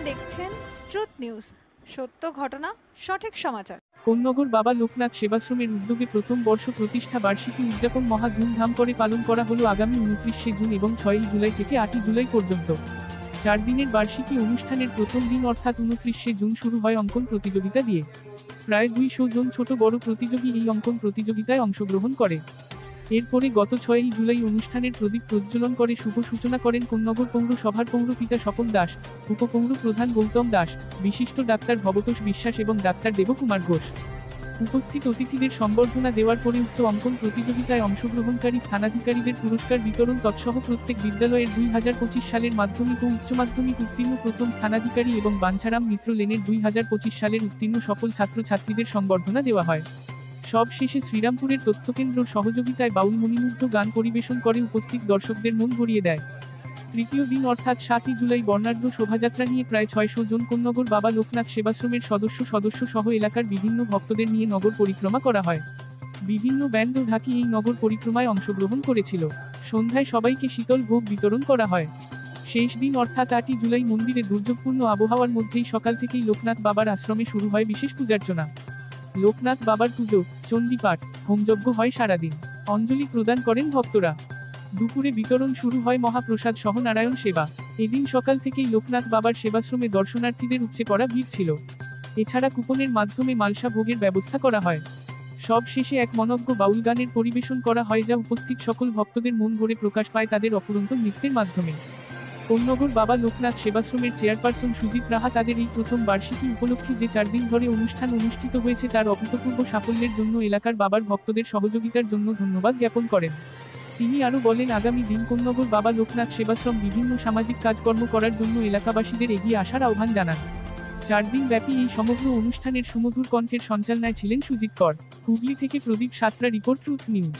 দেখছেন truth news, সত্য ঘটনা সঠিক সমাচার। কোন্নগর বাবা লোকনাথ সেবাশ্রমের উদ্যোগে প্রথম বর্ষ প্রতিষ্ঠা বার্ষিকী উদযাপন মহা ধুমধাম করে পালন করা হলো আগামী 29শে জুন এবং 6ই জুলাই থেকে 8ই জুলাই পর্যন্ত। 4 দিনের বার্ষিকী অনুষ্ঠানের প্রথম দিন অর্থাৎ 29শে জুন শুরু হয় অঙ্কন প্রতিযোগিতা দিয়ে। প্রায় 200 জন ছোট বড় প্রতিযোগী এই অঙ্কন প্রতিযোগিতায় অংশগ্রহণ করে। এরপরে গত 6ই জুলাই অনুষ্ঠানের প্রদীপ প্রজ্বলন করে শুভ সূচনা করেন কোন্নগর পৌরসভার পৌরপিতা স্বপন দাস, উপপৌর প্রধান গৌতম দাস, বিশিষ্ট ডাক্তার ভবতোষ বিশ্বাস এবং ডাক্তার দেবকুমার ঘোষ। উপস্থিত অতিথিদের সম্বর্ধনা দেওয়ার পরে উক্ত অঙ্কন প্রতিযোগিতায় অংশগ্রহণকারী স্থানাধিকারীদের পুরস্কার বিতরণ তৎসহ প্রত্যেক বিদ্যালয়ের 2025 সালের মাধ্যমিক ও উচ্চ মাধ্যমিক উত্তীর্ণ প্রথম স্থানাধিকারী এবং বাঞ্ছারাম মিত্র লেনের 2025 সালের উত্তীর্ণ সকল ছাত্রছাত্রীদের সম্বর্ধনা দেওয়া হয়। সব শেষে শ্রীরামপুরের তথ্যকেন্দ্রর সহযোগিতায় বাউল মণিমুগ্ধ গান পরিবেশন করে উপস্থিত দর্শকদের মন ভরিয়ে দেয়। তৃতীয় দিন অর্থাৎ 7ই জুলাই বর্ণাঢ্য শোভাযাত্রা নিয়ে প্রায় 600 জন কোন্নগর বাবা লোকনাথ সেবাশ্রমের সদস্য সহ এলাকার বিভিন্ন ভক্তদের নিয়ে নগর পরিক্রমা করা হয়। বিভিন্ন ব্যান্ড ও ঢাকি এই নগর পরিক্রমায় অংশগ্রহণ করেছিল। সন্ধ্যায় সবাইকে শীতল ভোগ বিতরণ করা হয়। শেষ দিন অর্থাৎ 8ই জুলাই মন্দিরে দুর্যোগপূর্ণ আবহাওয়ার মধ্যেই সকাল থেকেই লোকনাথ বাবার আশ্রমে শুরু হয় বিশেষ পূজার্চনা। লোকনাথ বাবার পুজো, চণ্ডীপাঠ, হোমযজ্ঞ হয় সারাদিন। অঞ্জলি প্রদান করেন ভক্তরা। দুপুরে বিতরণ শুরু হয় মহাপ্রসাদ সহ নারায়ণ সেবা। এদিন সকাল থেকেই লোকনাথ বাবার সেবাশ্রমে দর্শনার্থীদের উপচে পড়া ভিড় ছিল। এছাড়া কুপনের মাধ্যমে মালসা ভোগের ব্যবস্থা করা হয়। সব শেষে এক মনজ্ঞ বাউল গানের পরিবেশন করা হয়, যা উপস্থিত সকল ভক্তদের মন ভরে প্রকাশ পায় তাদের অফুরন্ত নৃত্যের মাধ্যমে। কোন্নগর বাবা লোকনাথ সেবাশ্রমের চেয়ারপারসন সুজিত রাহা তাদের এই প্রথম বার্ষিকী উপলক্ষে যে 4 দিন ধরে অনুষ্ঠান অনুষ্ঠিত হয়েছে তার অভূতপূর্ব সাফল্যের জন্য এলাকার বাবার ভক্তদের সহযোগিতার জন্য ধন্যবাদ জ্ঞাপন করেন। তিনি আরও বলেন, আগামী দিন কোন্নগর বাবা লোকনাথ সেবাশ্রম বিভিন্ন সামাজিক কাজকর্ম করার জন্য এলাকাবাসীদের এগিয়ে আসার আহ্বান জানান। 4 দিন ব্যাপী এই সমগ্র অনুষ্ঠানের সুমধুর কণ্ঠের সঞ্চালনায় ছিলেন সুজিত কর। হুগলি থেকে প্রদীপ সাঁতরা, রিপোর্ট ট্রুথ নিউজ।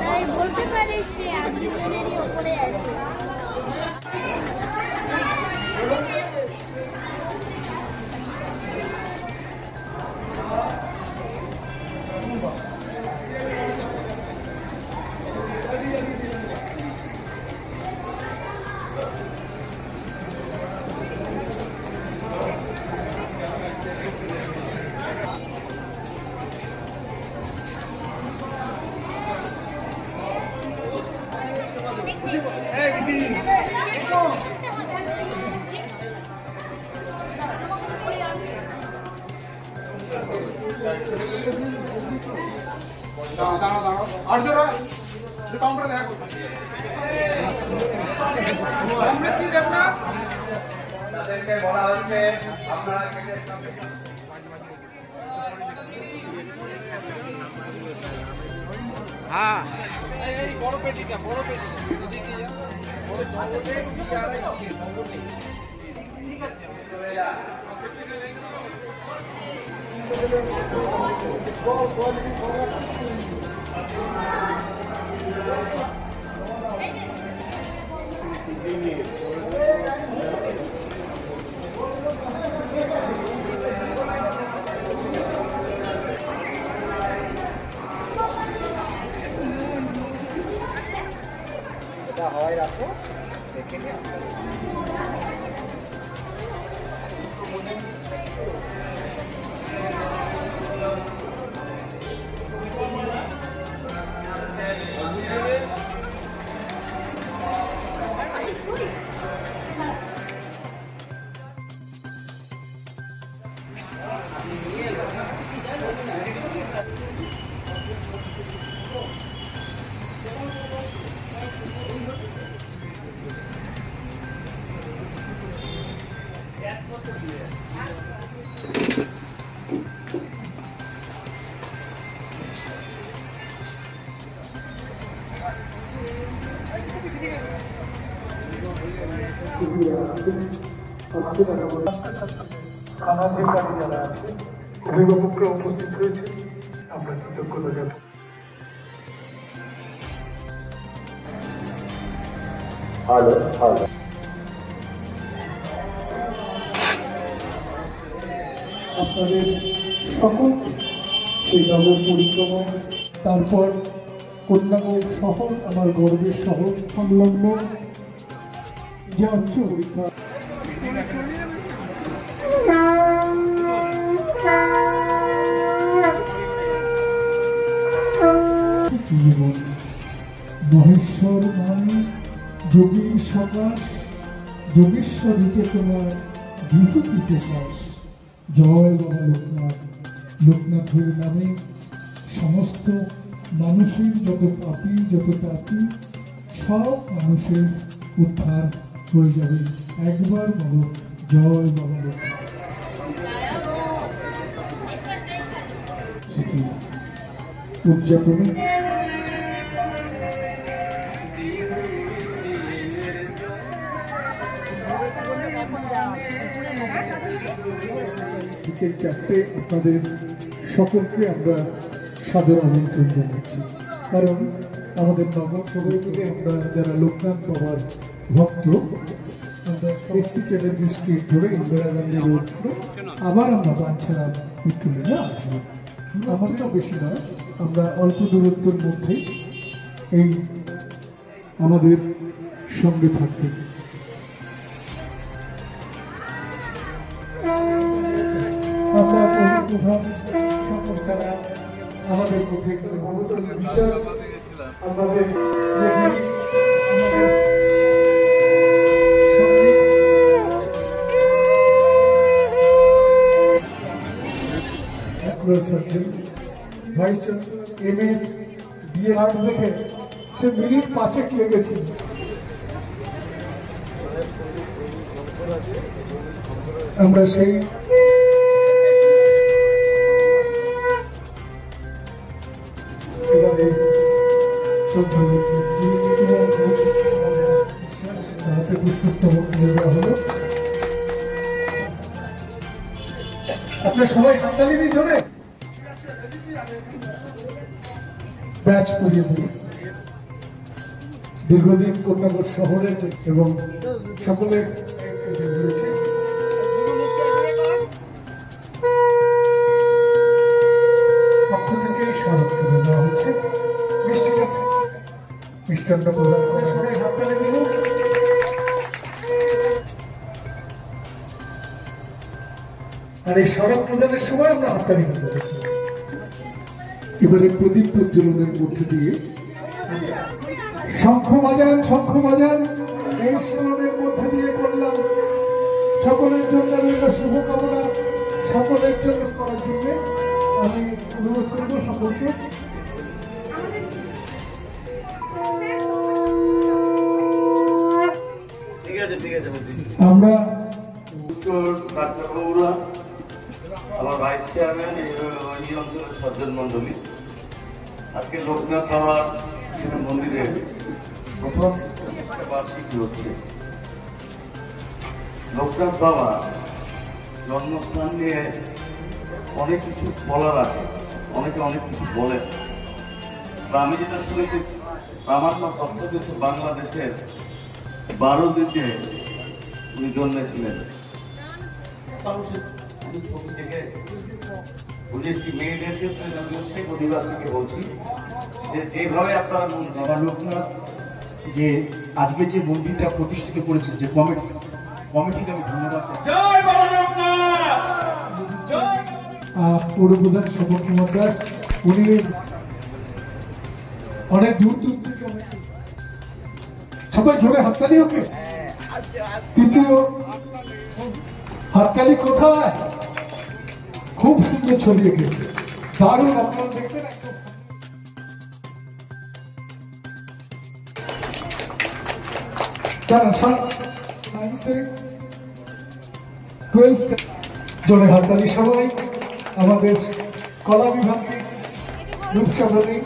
তাই বলতে পারিস সে আন্দোলনেরই ওপরে আছে। হ্যাঁ বড় পেটিটা বড় পেটি হাওয়ায় রাখো দেখে নিয়ে থানাধিকারী যারা আছে অভিভাবকরা উপস্থিত হয়েছে, আমরা কৃতজ্ঞতা জানাই। আপনাদের সকলকে সেই নগর পরিক্রমা, তারপর কন্যাগর শহর, আমার গর্বের শহর সংলগ্ন যে অঞ্চল পরীক্ষা মহেশ্বর নামে যোগী সকাশ, যোগেশ্বরীতে তোমার বিভূতি প্রকাশ। জয় বাবা লোকনাথ। লোকনাথের নামে সমস্ত মানুষের যত পাপী যত পাপী সব মানুষের উদ্ধার হয়ে যাবে। একবার বলো জয় বাবা লোকনাথ। উদযাপনে বিকেল 4টে আপনাদের সকলকে আমরা সাদর আমন্ত্রণ জানাচ্ছি। কারণ আমাদের নগর সবাই মিলে আমরা যারা লোকনাথ বাবার ভক্ত, আমরা এসসি চ্যাটার্জি স্ট্রিট ধরে ইন্দিরা গান্ধী রোড ধরে আবার আমরা বাঞ্ছারা একটু মিলে আসবো। আমাদেরও বেশি নয়, আমরা অল্প দূরত্বের মধ্যেই এই আমাদের সঙ্গে থাকবে। আমরা প্রধান সকল তারা আমাদের মধ্যে বিশ্বাস আমাদের surgeon vice chancellor MS DAR দেখে সে মিনিট 5 লেগেছিল। আমরা সেই আপনার সবাই হাততালি দিয়ে জোরে ব্যাচ পরিয়ে দিই। দীর্ঘদিন কন্যাগর শহরের এবং সকলের রয়েছে পক্ষ থেকে স্মারক তুলে দেওয়া হচ্ছে। মিষ্টান্ন প্রদান করে সবাই হাততালি দিব। আর এই স্মারক প্রদানের সময় আমরা হাততালি দিব। এবারে প্রদীপ প্রজ্বলনের মধ্যে দিয়ে শঙ্খ বাজান এই স্মরণের মধ্যে দিয়ে করলাম। সকলের জন্য রইল শুভকামনা, সকলের জন্য করার জন্য আমি অনুরোধ করবো সকলকে। আমরা আমার ভাইস চেয়ারম্যান এই অঞ্চলের সজ্জন মন্ডলী, আজকে লোকনাথ বাবার মন্দিরে প্রথম প্রতিষ্ঠা বার্ষিকী হচ্ছে। লোকনাথ বাবা জন্মস্থান নিয়ে অনেক কিছু বলার আছে, অনেকে অনেক কিছু বলেন। আমি যেটা শুনেছি, প্রামাণ্য তথ্য কিছু বাংলাদেশের 12 দিনে উনি জন্মেছিলেন। আমি ছবি থেকে বুঝেছি, মেয়েদের ক্ষেত্রে সেই অধিবাসীকে বলছি যে যেভাবে আপনারা বাবা লোকনাথ যে আজকে যে মন্দিরটা প্রতিষ্ঠিত করেছেন, যে কমিটিকে আমি ধন্যবাদ পৌর প্রধান শোভন কুমার দাস, উনি অনেক দূর দূর থেকে সবাই জোরে হাততালি। ওকে তৃতীয় হাততালি কোথায়? খুব সুন্দর ছবি এঁকেছে, দারুণ। আপনারা দেখবেন একদম জোরে হাততালি সবাই। আমাদের কলা বিভাগে রূপসাধনী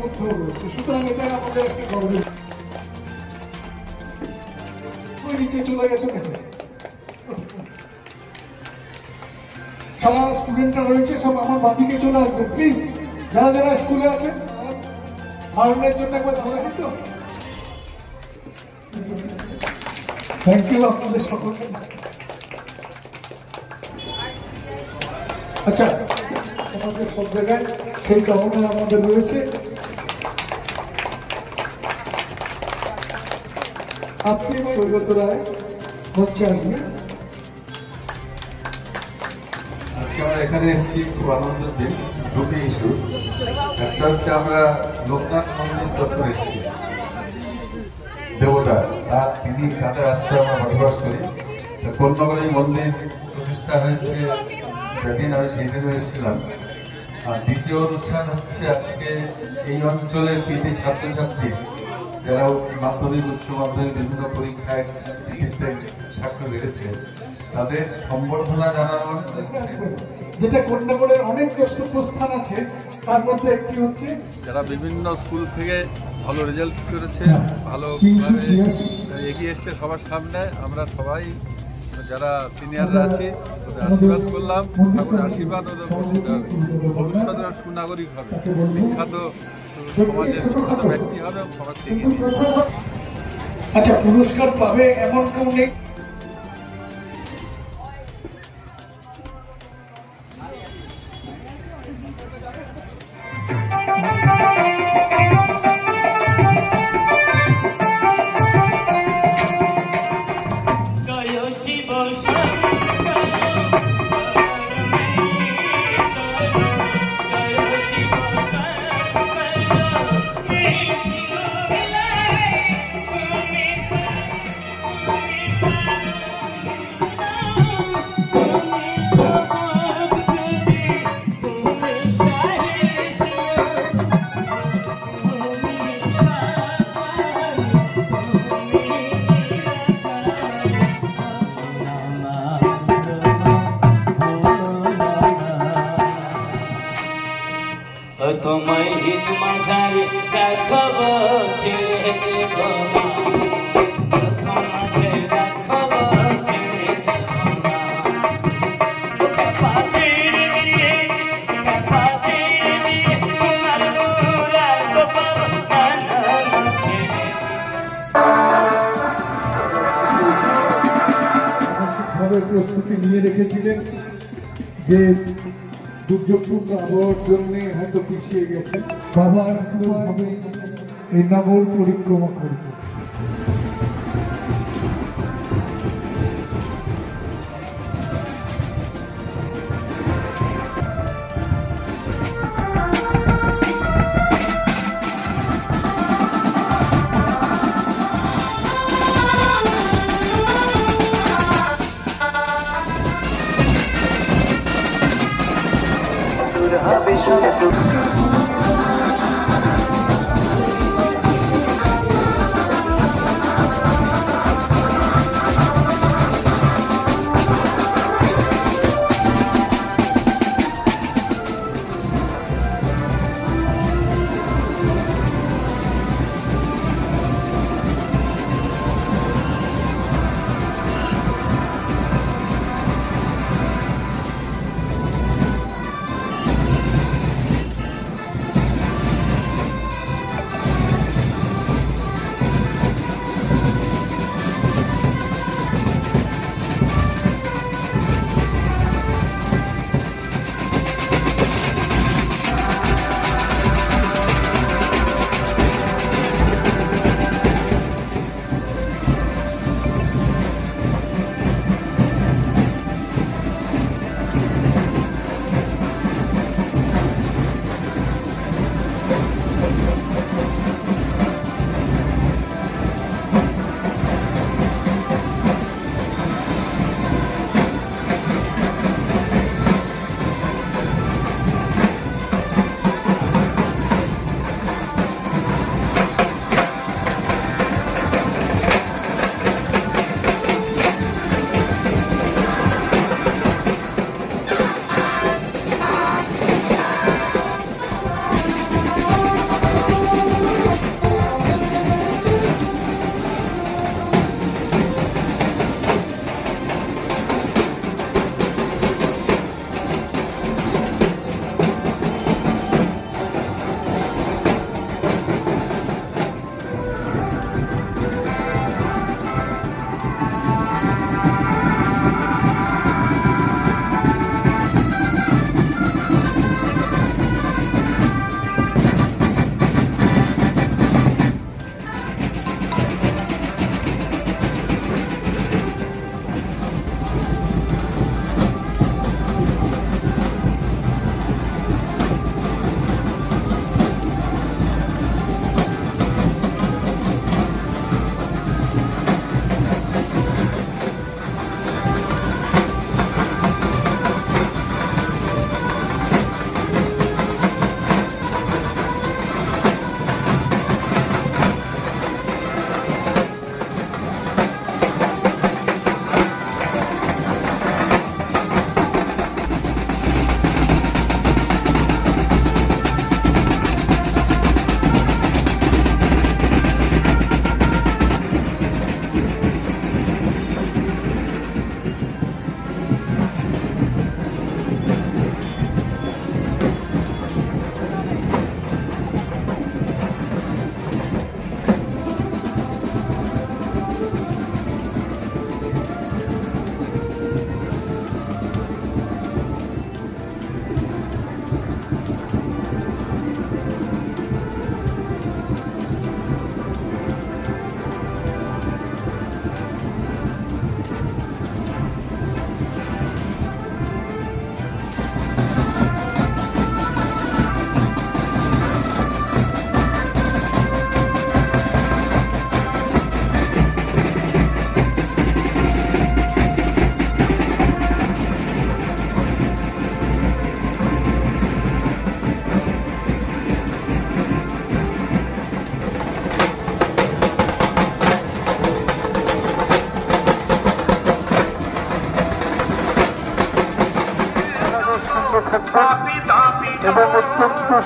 মধ্যেও রয়েছে, সুতরাং এটা আমাদের একটা গর্বের। ওই নিচে চলে গেছে, দেখো সারা স্টুডেন্টরা রয়েছে, সব আমার বাদিকে চলে আসবে প্লিজ। যারা যারা স্কুলে আছেন ভারতের জন্য একবার ধরে দিত। থ্যাংক ইউ আপনাদের সকলকে। আচ্ছা, আমাদের সব জায়গায় সেই কামনা আমাদের রয়েছে। আপনি সৈকত রায় মঞ্চে আসবেন। আজকে আমরা এখানে এসেছি খুব আনন্দের দিন, দুটি ইস্যু। একটা হচ্ছে আমরা লোকনাথ মন্দির চত্বরে এসেছি, দেবতা আর তিনি তাদের আশ্রয়ে আমরা বসবাস করি। কোন্নগরে মন্দির প্রতিষ্ঠা হয়েছে যেদিন, আমি সেই দিনও এসেছিলাম। আর দ্বিতীয় অনুষ্ঠান হচ্ছে আজকে এই অঞ্চলের কৃতি ছাত্রছাত্রী যারা মাধ্যমিক উচ্চ মাধ্যমিক বিভিন্ন পরীক্ষায় কৃতিত্বে সাক্ষ্য রেখেছে, তাদের সম্বর্ধনা জানানোর যেটা কন্যাগড়ের অনেক গন্তব্যস্থান আছে, তার মধ্যে একটি হচ্ছে যারা বিভিন্ন স্কুল থেকে ভালো রেজাল্ট করেছে, ভালো এগিয়ে এসছে সবার সামনে। আমরা সবাই যারা সিনিয়ররা আছি ওদের আশীর্বাদ করলাম, ঠাকুরের আশীর্বাদ ওদের ভবিষ্যতের সুনাগরিক হবে, বিখ্যাত সমাজের বিখ্যাত ব্যক্তি হবে এবং সমাজকে এগিয়ে নিয়ে যাবে। আচ্ছা, পুরস্কার পাবে এমন কেউ নেই? তোমায় হিত মাঝারে দেখাব ছেড়ে দেব না, তোমাকে দেখাব ছেড়ে দেব না। পাচির দিয়ে সোনার মুরার গোপাল মানসিকভাবে প্রস্তুতি নিয়ে রেখেছিলেন যে দুর্যোগপূর্ণ আবহাওয়ার জন্য হয়তো পিছিয়ে গেছে। বাবার ভাবে এই নগর পরিক্রমা করবে।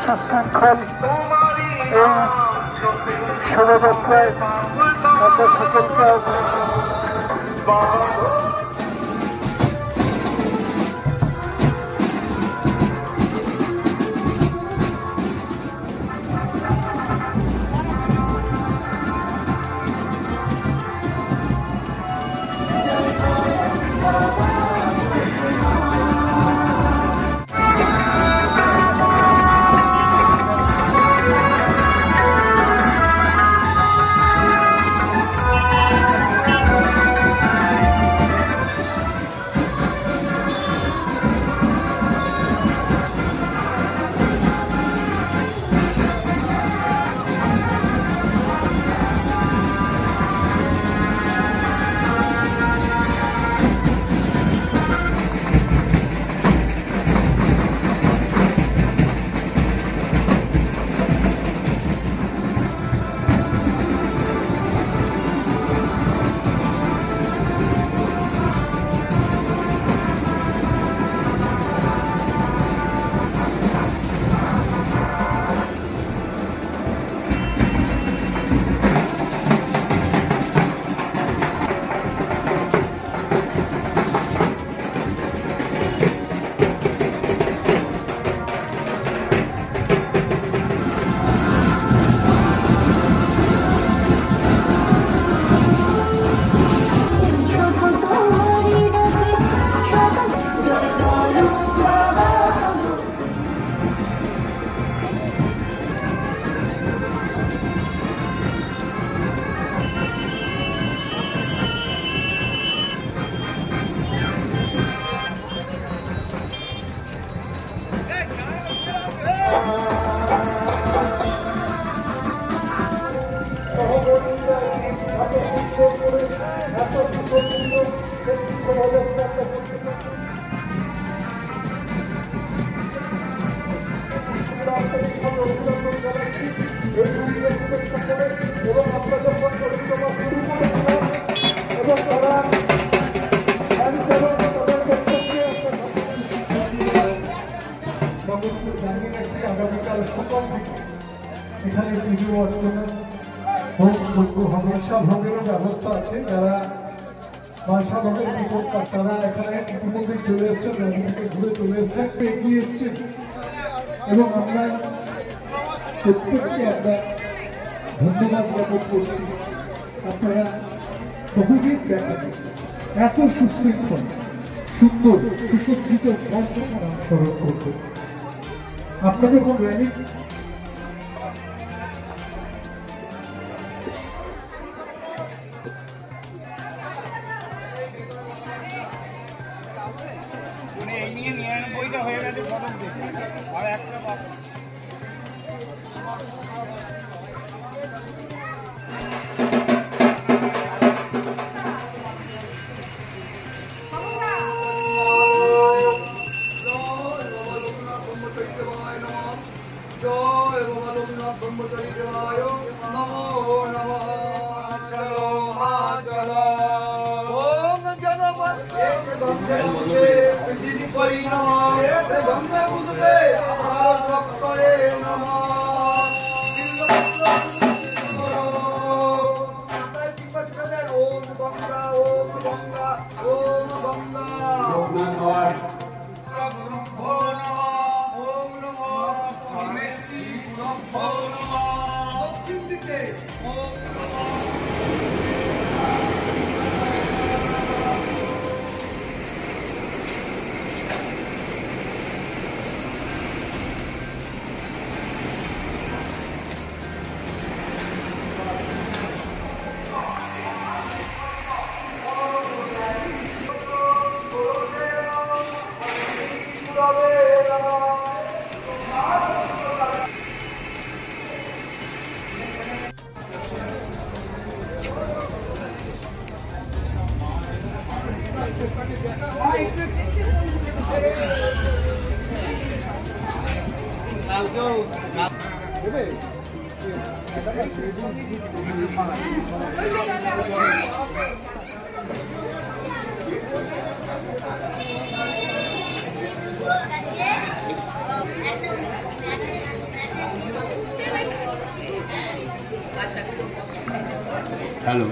সুশৃঙ্খল এই শোভাযাত্রায় আপনার সকলকে আগামীকাল সকাল থেকে এখানে পুজো অর্চনা মানসা ভোগেরও ব্যবস্থা আছে। যারা মানসা ভোগের রিপোর্টার তারা এখানে ইতিমধ্যে চলে এসছেন, রাজ্য থেকে ঘুরে চলে এসছেন, এগিয়ে এসছেন এবং আমরা প্রত্যেককে আমরা ধন্যবাদ জ্ঞাপন করছি। আপনারা বহুদিন দেখেন এত সুশৃঙ্খল সুন্দর সুসজ্জিত মঞ্চখানা অনুসরণ করতে। আপনাদের কোন র্যালি হ্যালো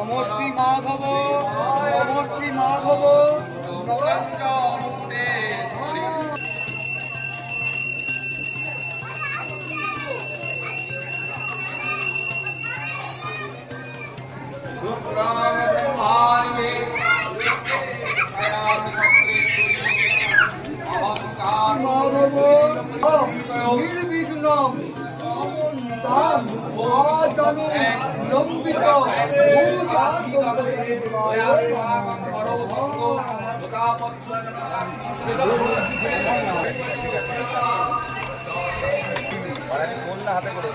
নমশ্রী মাধব নমশ্রী মাধব নির্বিঘ্নম লম্বিত হাতে করে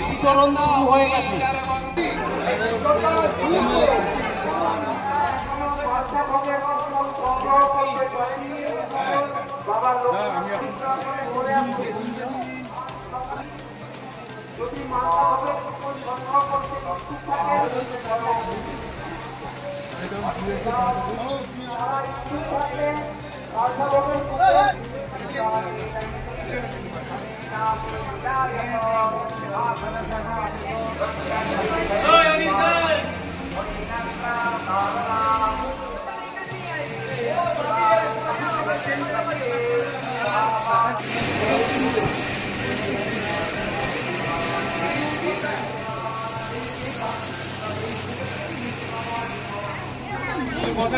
বিতরণ শুরু হয়ে গেছে।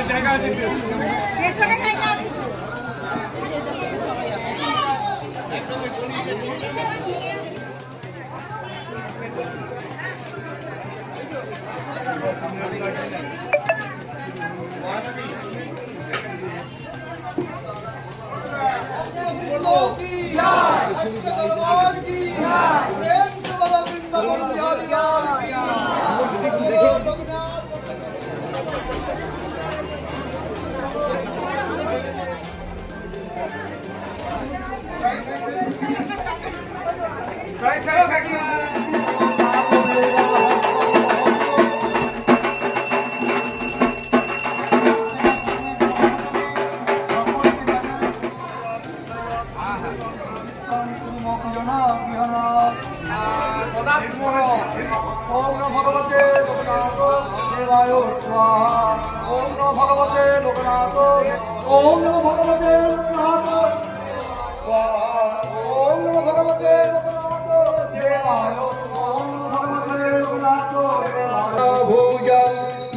জায়গা আছে পেছনে জায়গা আছে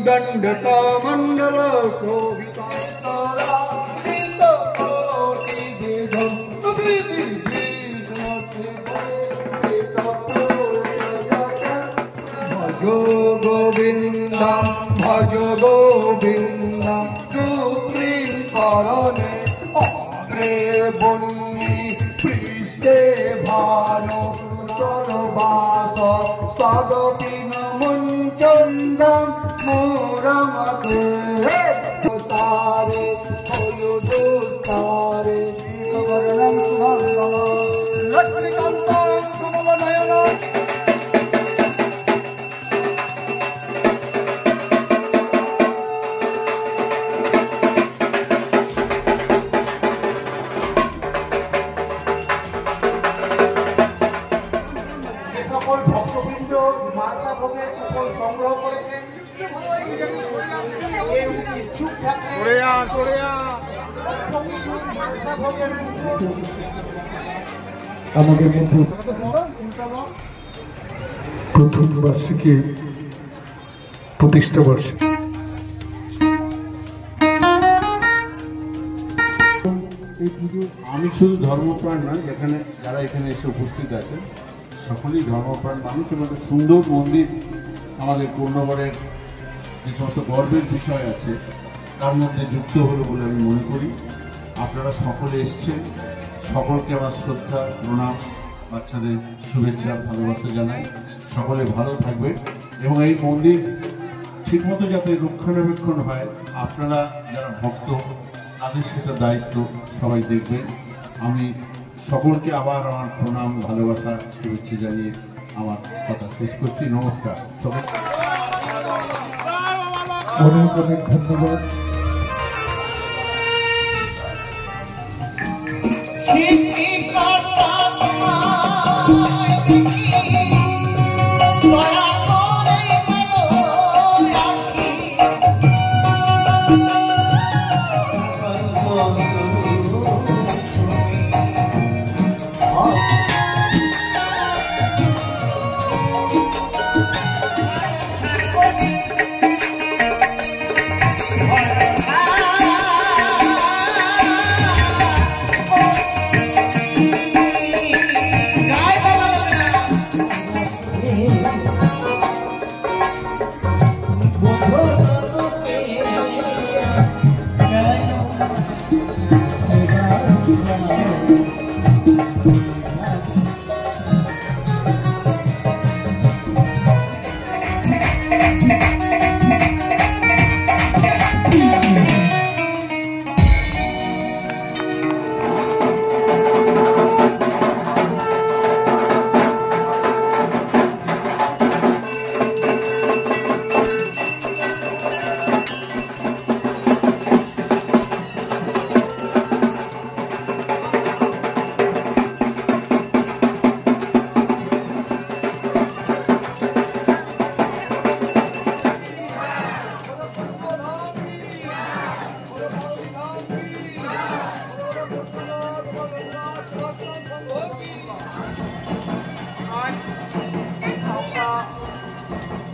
दंडता मंडल भजो गोविंदम भज गोविंदम सुप्रीकरणे अग्रे बन्नी पृष्ठे भानु सर्वास सदपिन मुञ्चन्दं मूरमते सारे हलुदुस्तारे वर्णं सुगन्धम ভোগের কুপন সংগ্রহ করেছেন। কেউ ইচ্ছুক থাকলে মাংসা ভোগের কুপন আমাদের মধ্যে প্রথম বার্ষিকী প্রতিষ্ঠা বার্ষিকী এই পুজো আমি শুধু ধর্মপ্রাণ নয়, এখানে যারা এখানে এসে উপস্থিত আছেন সকলেই ধর্মপ্রাণ মানুষ এবং একটা সুন্দর মন্দির আমাদের কর্ণগড়ের যে সমস্ত গর্বের বিষয় আছে তার মধ্যে যুক্ত হলো বলে আমি মনে করি। আপনারা সকলে এসছেন, সকলকে আমার শ্রদ্ধা প্রণাম, বাচ্চাদের শুভেচ্ছা ভালোবাসা জানাই। সকলে ভালো থাকবে এবং এই মন্দির ঠিকমতো যাতে রক্ষণাবেক্ষণ হয়, আপনারা যারা ভক্ত তাদের সেটা দায়িত্ব সবাই দেখবেন। আমি সকলকে আবার আমার প্রণাম ভালোবাসা শুভেচ্ছা জানিয়ে আমার কথা শেষ করছি। নমস্কার সবাই। অনেক অনেক ধন্যবাদ।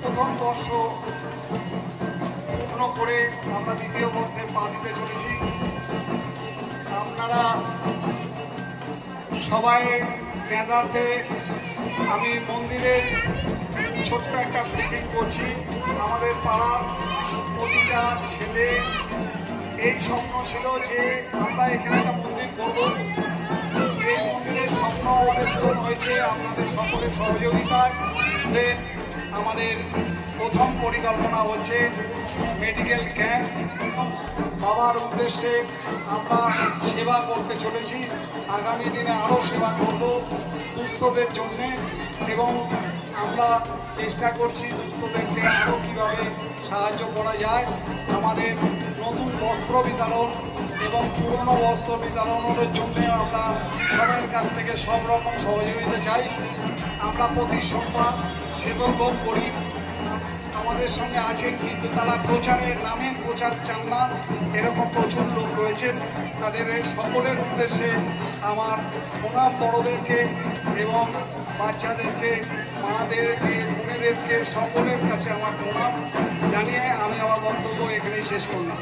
প্রথম বর্ষ পূর্ণ করে আমরা দ্বিতীয় বর্ষে পা দিতে চলেছি। আপনারা সবাই জ্ঞাতার্থে আমি মন্দিরের ছোট্ট একটা ব্রিফিং করছি। আমাদের পাড়ার প্রতিটা ছেলে এই স্বপ্ন ছিল যে আমরা এখানে একটা মন্দির করব। এই মন্দিরের স্বপ্ন আমাদের পূরণ হয়েছে আপনাদের সকলের সহযোগিতায়। আমাদের প্রথম পরিকল্পনা হচ্ছে মেডিকেল ক্যাম্প। বাবার উদ্দেশ্যে আমরা সেবা করতে চলেছি। আগামী দিনে আরও সেবা করব দুস্থদের জন্যে এবং আমরা চেষ্টা করছি দুস্থদেরকে আরও কীভাবে সাহায্য করা যায়। আমাদের নতুন বস্ত্র বিতরণ এবং পুরনো বস্ত্র বিতরণের জন্য আমরা সবার কাছ থেকে সব রকম সহযোগিতা চাই। আমরা প্রতি সোমবার শীতল ভোগ করি। আমাদের সঙ্গে আছেন কিন্তু তারা প্রচারের নামে প্রচার চান না, এরকম প্রচুর লোক রয়েছেন। তাদের সকলের উদ্দেশ্যে আমার প্রণাম, বড়োদেরকে এবং বাচ্চাদেরকে, মাদেরকে, বোনেদেরকে সকলের কাছে আমার প্রণাম জানিয়ে আমি আমার বক্তব্য এখানেই শেষ করলাম।